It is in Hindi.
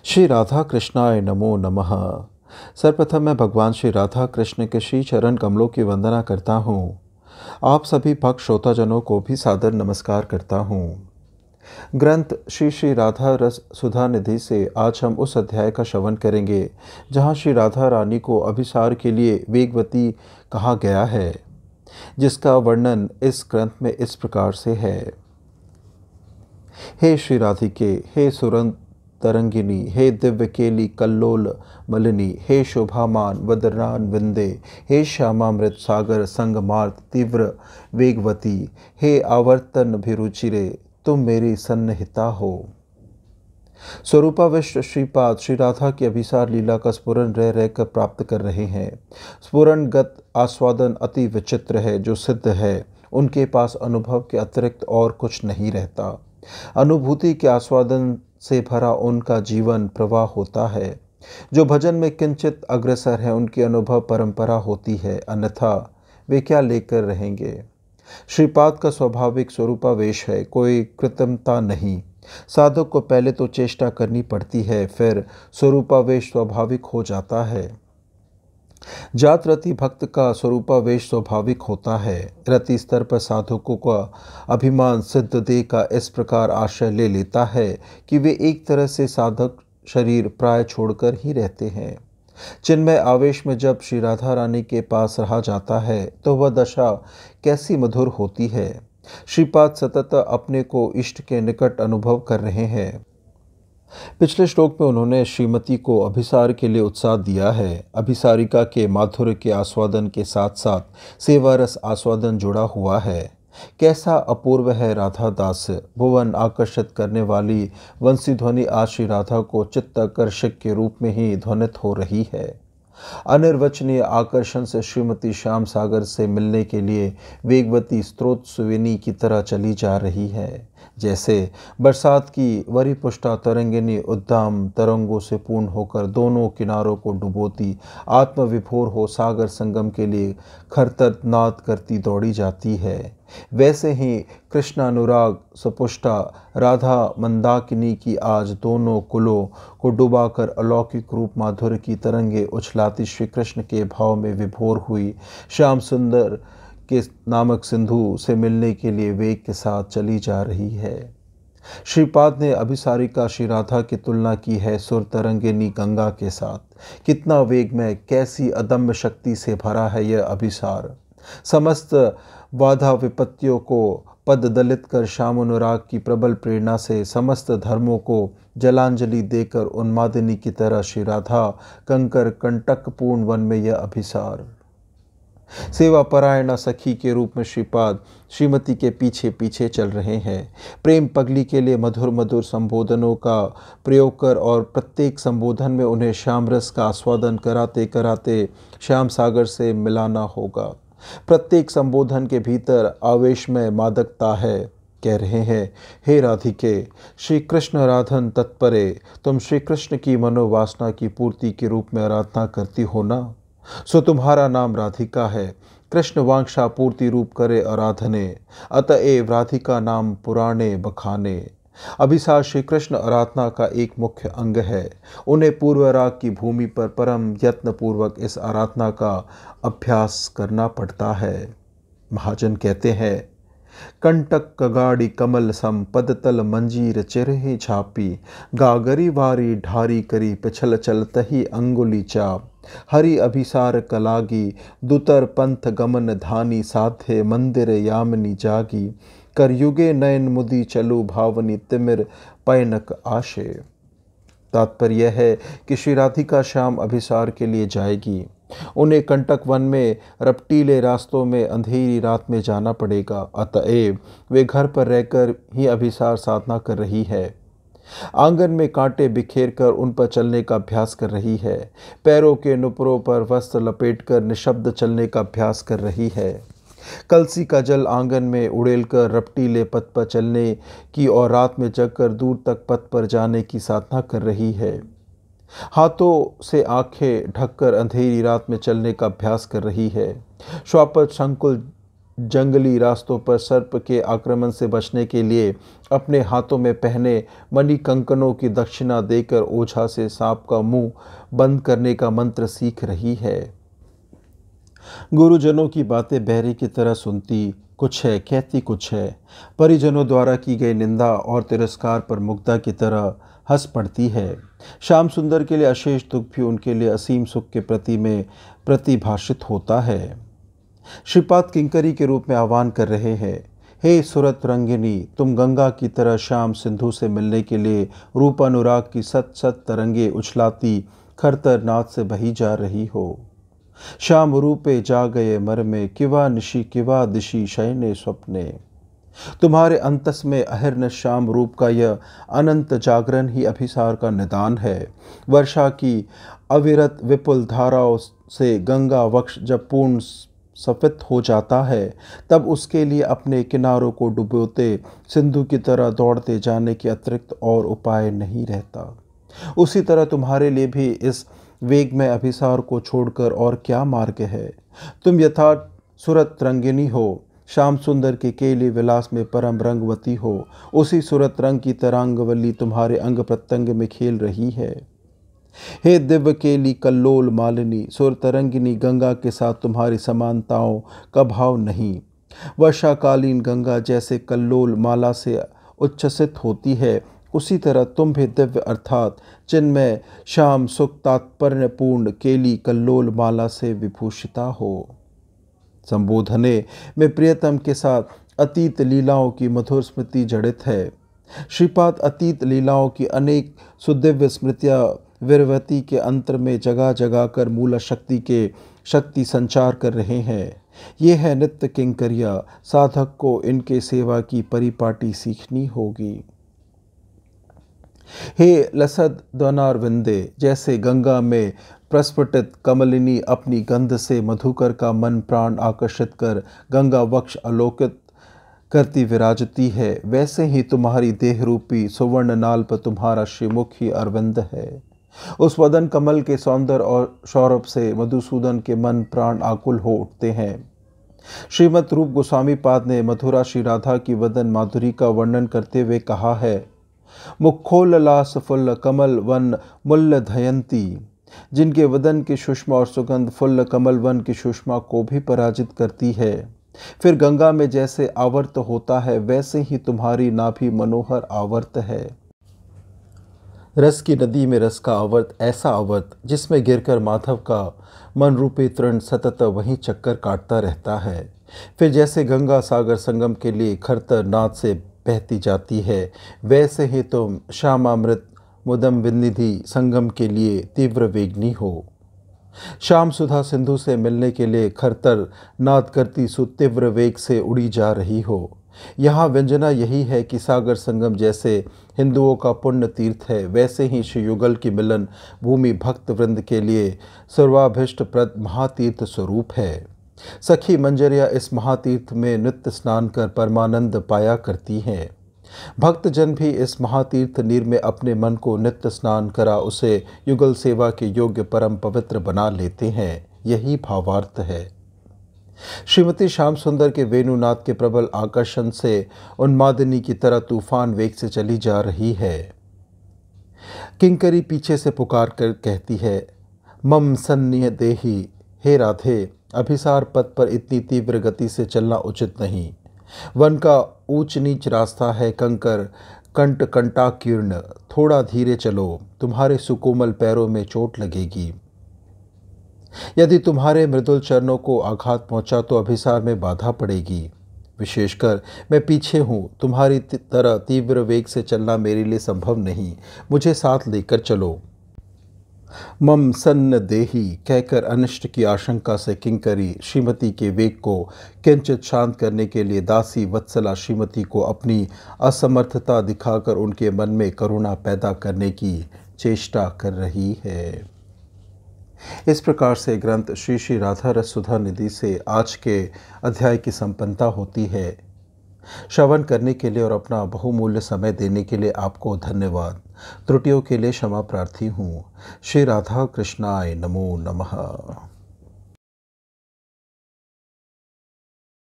श्री राधा कृष्णाय नमो नमः। सर्वप्रथम मैं भगवान श्री राधा कृष्ण के श्री चरण कमलों की वंदना करता हूँ। आप सभी भक्त श्रोताजनों को भी सादर नमस्कार करता हूँ। ग्रंथ श्री श्री राधा रस सुधा निधि से आज हम उस अध्याय का श्रवण करेंगे जहाँ श्री राधा रानी को अभिसार के लिए वेगवती कहा गया है, जिसका वर्णन इस ग्रंथ में इस प्रकार से है। हे श्री राधिके, हे सुरंग तरंगिनी, हे दिव्य केली कल्लोल मलिनी, हे शोभामान वदनान विंदे, हे श्यामामृत सागर संगमार्त तीव्र वेगवती, हे आवर्तन भिरुचिरे, तुम मेरी सन्निहिता हो। स्वरूपाविष्ट श्रीपाद श्री राधा की अभिसार लीला का स्फुरन रह रहकर प्राप्त कर रहे हैं। स्फुरनगत आस्वादन अति विचित्र है। जो सिद्ध है उनके पास अनुभव के अतिरिक्त और कुछ नहीं रहता। अनुभूति के आस्वादन से भरा उनका जीवन प्रवाह होता है। जो भजन में किंचित अग्रसर है उनकी अनुभव परंपरा होती है, अन्यथा वे क्या लेकर रहेंगे। श्रीपाद का स्वाभाविक स्वरूपावेश है, कोई कृत्रिमता नहीं। साधक को पहले तो चेष्टा करनी पड़ती है, फिर स्वरूपावेश स्वाभाविक हो जाता है। जात रति भक्त का स्वरूपावेश स्वाभाविक होता है। रति स्तर पर साधकों का अभिमान सिद्ध देह का इस प्रकार आश्रय ले लेता है कि वे एक तरह से साधक शरीर प्राय छोड़कर ही रहते हैं। चिन्मय आवेश में जब श्री राधा रानी के पास रहा जाता है तो वह दशा कैसी मधुर होती है। श्रीपाद सतत अपने को इष्ट के निकट अनुभव कर रहे हैं। पिछले श्लोक में उन्होंने श्रीमती को अभिसार के लिए उत्साह दिया है। अभिसारिका के माधुर्य के आस्वादन के साथ साथ सेवा रस आस्वादन जुड़ा हुआ है। कैसा अपूर्व है राधा दास। भुवन आकर्षित करने वाली वंशी ध्वनि आज श्री राधा को चित्ताकर्षक के रूप में ही ध्वनित हो रही है। अनिर्वचनीय आकर्षण से श्रीमती श्याम सागर से मिलने के लिए वेगवती स्रोत सुविनी की तरह चली जा रही है। जैसे बरसात की वरिपुष्टा तरंगिनी उद्दाम तरंगों से पूर्ण होकर दोनों किनारों को डुबोती आत्मविभोर हो सागर संगम के लिए खरतत नाद करती दौड़ी जाती है, वैसे ही कृष्णानुराग सुपुष्टा राधा मंदाकिनी की आज दोनों कुलों को डुबाकर अलौकिक रूप माधुर्य की तरंगे उछलाती श्री कृष्ण के भाव में विभोर हुई श्याम सुंदर के नामक सिंधु से मिलने के लिए वेग के साथ चली जा रही है। श्रीपाद ने अभिसारिका श्री राधा की तुलना की है सुर तरंगिनी गंगा के साथ। कितना वेग में, कैसी अदम्य शक्ति से भरा है यह अभिसार। समस्त बाधा विपत्तियों को पद दलित कर श्याम अनुराग की प्रबल प्रेरणा से समस्त धर्मों को जलांजलि देकर उन्मादिनी की तरह श्री राधा कंकर कंटक पूर्ण वन में यह अभिसार। सेवा परायणा सखी के रूप में श्रीपाद श्रीमती के पीछे पीछे चल रहे हैं। प्रेम पगली के लिए मधुर मधुर संबोधनों का प्रयोग कर और प्रत्येक संबोधन में उन्हें श्याम रस का आस्वादन कराते कराते श्याम सागर से मिलाना होगा। प्रत्येक संबोधन के भीतर आवेश में मादकता है। कह रहे हैं, हे राधिके, श्री कृष्ण राधन तत्परे, तुम श्री कृष्ण की मनोवासना की पूर्ति के रूप में आराधना करती हो ना, सो तुम्हारा नाम राधिका है। कृष्ण वांछा पूर्ति रूप करे आराधने, अतएव राधिका नाम पुराणे बखाने। अभिसार श्री कृष्ण आराधना का एक मुख्य अंग है। उन्हें पूर्व राग की भूमि पर परम यत्न पूर्वक इस आराधना का अभ्यास करना पड़ता है। महाजन कहते हैं, कंटक कगाड़ी कमल सम पदतल मंजीर चिरहि छापी, गागरी वारी ढारी करी पिछल चलतहि अंगुली चाप। हरि अभिसार कलागी दुतर पंथ गमन धानी, साधे मंदिर यामिनी जागी, कर युगे नयन मुदी चलु भावनी तिमिर पैनक आशे। तात्पर्य है कि श्री राधिका श्याम अभिसार के लिए जाएगी। उन्हें कंटक वन में रपटीले रास्तों में अंधेरी रात में जाना पड़ेगा, अतएव वे घर पर रहकर ही अभिसार साधना कर रही है। आंगन में कांटे बिखेर कर उन पर चलने का अभ्यास कर रही है। पैरों के नुपुरों पर वस्त्र लपेटकर निशब्द चलने का अभ्यास कर रही है। कलसी का जल आंगन में उड़ेलकर रपटीले पथ पर चलने की और रात में जगकर दूर तक पथ पर जाने की साधना कर रही है। हाथों से आंखें ढककर अंधेरी रात में चलने का अभ्यास कर रही है। श्वापद संकुल जंगली रास्तों पर सर्प के आक्रमण से बचने के लिए अपने हाथों में पहने मणि कंकनों की दक्षिणा देकर ओझा से सांप का मुंह बंद करने का मंत्र सीख रही है। गुरुजनों की बातें बहरे की तरह सुनती कुछ है, कहती कुछ है। परिजनों द्वारा की गई निंदा और तिरस्कार पर मुग्धा की तरह हंस पड़ती है। श्याम सुंदर के लिए अशेष दुख भी उनके लिए असीम सुख के प्रति में प्रतिभाषित होता है। श्रीपाद किंकरी के रूप में आह्वान कर रहे हैं, हे सुरत रंगिनी, तुम गंगा की तरह श्याम सिंधु से मिलने के लिए रूप अनुराग की सत सत तरंगे उछलाती खरतर नाद से बही जा रही हो। श्याम रूपे जा गए मर में, किवा निशी किवा दिशी शयने स्वप्ने। तुम्हारे अंतस में अहिर्न श्याम रूप का यह अनंत जागरण ही अभिसार का निदान है। वर्षा की अविरत विपुल धाराओं से गंगा वक्ष जब पूर्ण सफेद हो जाता है, तब उसके लिए अपने किनारों को डुबोते सिंधु की तरह दौड़ते जाने के अतिरिक्त और उपाय नहीं रहता। उसी तरह तुम्हारे लिए भी इस वेग में अभिसार को छोड़कर और क्या मार्ग है। तुम यथार्थ सुरत रंगिनी हो, श्याम सुंदर के केली विलास में परम रंगवती हो। उसी सुरत रंग की तरांगवल्ली तुम्हारे अंग प्रत्यंग में खेल रही है। हे दिव्य केली कल्लोल मालिनी, सुर तरंगिनी गंगा के साथ तुम्हारी समानताओं का भाव नहीं। वर्षाकालीन गंगा जैसे कल्लोल माला से उच्छ्वसित होती है, उसी तरह तुम भी दिव्य अर्थात चिन्मय श्याम सुख तात्पर्यपूर्ण केली कल्लोल माला से विभूषिता हो। संबोधने में प्रियतम के साथ अतीत लीलाओं की मधुर स्मृति जड़ित है। श्रीपाद अतीत लीलाओं की अनेक सुदिव्य स्मृतियाँ वीरवती के अंतर में जगह जगह कर मूल शक्ति के शक्ति संचार कर रहे हैं। ये है नित्य किंकरिया, साधक को इनके सेवा की परिपाटी सीखनी होगी। हे लसद द्वनारविंदे, जैसे गंगा में प्रस्फुटित कमलिनी अपनी गंध से मधुकर का मन प्राण आकर्षित कर गंगा वक्ष आलोकित करती विराजती है, वैसे ही तुम्हारी देह रूपी सुवर्ण नाल पर तुम्हारा श्रीमुख ही अरविंद है। उस वदन कमल के सौंदर्य और सौरभ से मधुसूदन के मन प्राण आकुल हो उठते हैं। श्रीमद रूप गोस्वामी पाद ने मथुरा श्री राधा की वदन माधुरी का वर्णन करते हुए कहा है, मुखोल्लास फुल्ल कमल वन मुल्ल धयंती, जिनके वदन की सुषमा और सुगंध फुल्ल कमल वन की सुषमा को भी पराजित करती है। फिर गंगा में जैसे आवर्त होता है, वैसे ही तुम्हारी नाभि मनोहर आवर्त है। रस की नदी में रस का आवर्त, ऐसा आवर्त जिसमें गिरकर माधव का मन रूपी तृण सतत वहीं चक्कर काटता रहता है। फिर जैसे गंगा सागर संगम के लिए खरतर नाद से बहती जाती है, वैसे ही तुम श्यामामृत मुदम विनिधि संगम के लिए तीव्र वेगनी हो। श्याम सुधा सिंधु से मिलने के लिए खरतर नाद करती सुतीव्र वेग से उड़ी जा रही हो। यहाँ व्यंजना यही है कि सागर संगम जैसे हिंदुओं का पुण्य तीर्थ है, वैसे ही श्री युगल की मिलन भूमि भक्त वृंद के लिए सर्वाभिष्ट प्रद महातीर्थ स्वरूप है। सखी मंजरिया इस महातीर्थ में नित्य स्नान कर परमानंद पाया करती हैं। भक्तजन भी इस महातीर्थ नीर में अपने मन को नित्य स्नान करा उसे युगल सेवा के योग्य परम पवित्र बना लेते हैं। यही भावार्थ है। श्रीमती श्याम सुंदर के वेणुनाद के प्रबल आकर्षण से उन्मादिनी की तरह तूफान वेग से चली जा रही है। किंकरी पीछे से पुकार कर कहती है, मम सन्निह देही, हे राधे, अभिसार पथ पर इतनी तीव्र गति से चलना उचित नहीं। वन का ऊंच नीच रास्ता है, कंकर कंट कंटाकीर्ण, थोड़ा धीरे चलो, तुम्हारे सुकोमल पैरों में चोट लगेगी। यदि तुम्हारे मृदुल चरणों को आघात पहुंचा तो अभिसार में बाधा पड़ेगी। विशेषकर मैं पीछे हूँ, तुम्हारी तरह तीव्र वेग से चलना मेरे लिए संभव नहीं, मुझे साथ लेकर चलो। मम सन्न देही कहकर अनिष्ट की आशंका से किंकरी श्रीमती के वेग को किंचित शांत करने के लिए दासी वत्सला श्रीमती को अपनी असमर्थता दिखाकर उनके मन में करुणा पैदा करने की चेष्टा कर रही है। इस प्रकार से ग्रंथ श्री श्री राधा रस सुधा निधि से आज के अध्याय की संपन्नता होती है। श्रवण करने के लिए और अपना बहुमूल्य समय देने के लिए आपको धन्यवाद। त्रुटियों के लिए क्षमा प्रार्थी हूँ। श्री राधा कृष्णाय नमो नमः।